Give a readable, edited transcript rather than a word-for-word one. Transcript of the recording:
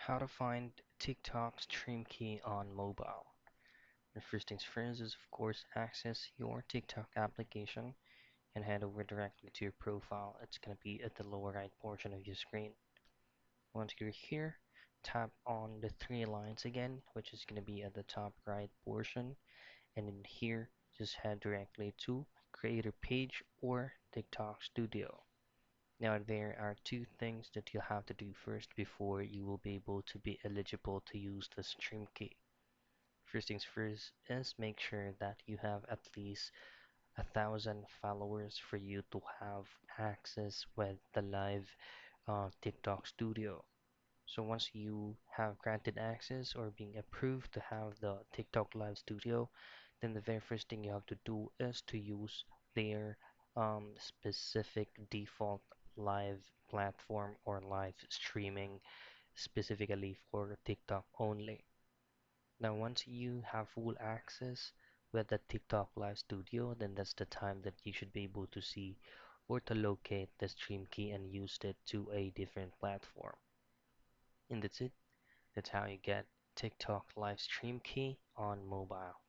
How to find TikTok stream key on mobile. The first things first is of course access your TikTok application and head over directly to your profile. It's going to be at the lower right portion of your screen. Once you're here, tap on the three lines again, which is going to be at the top right portion. And in here, just head directly to Creator Page or TikTok Studio. Now there are two things that you'll have to do first before you will be able to be eligible to use the stream key. First things first is make sure that you have at least 1,000 followers for you to have access with the live TikTok studio. So once you have granted access or being approved to have the TikTok live studio, then the very first thing you have to do is to use their specific default live platform or live streaming specifically for TikTok only. Now, once you have full access with the TikTok Live Studio, then that's the time that you should be able to see or to locate the stream key and use it to a different platform. And that's it. That's how you get TikTok Live Stream Key on mobile.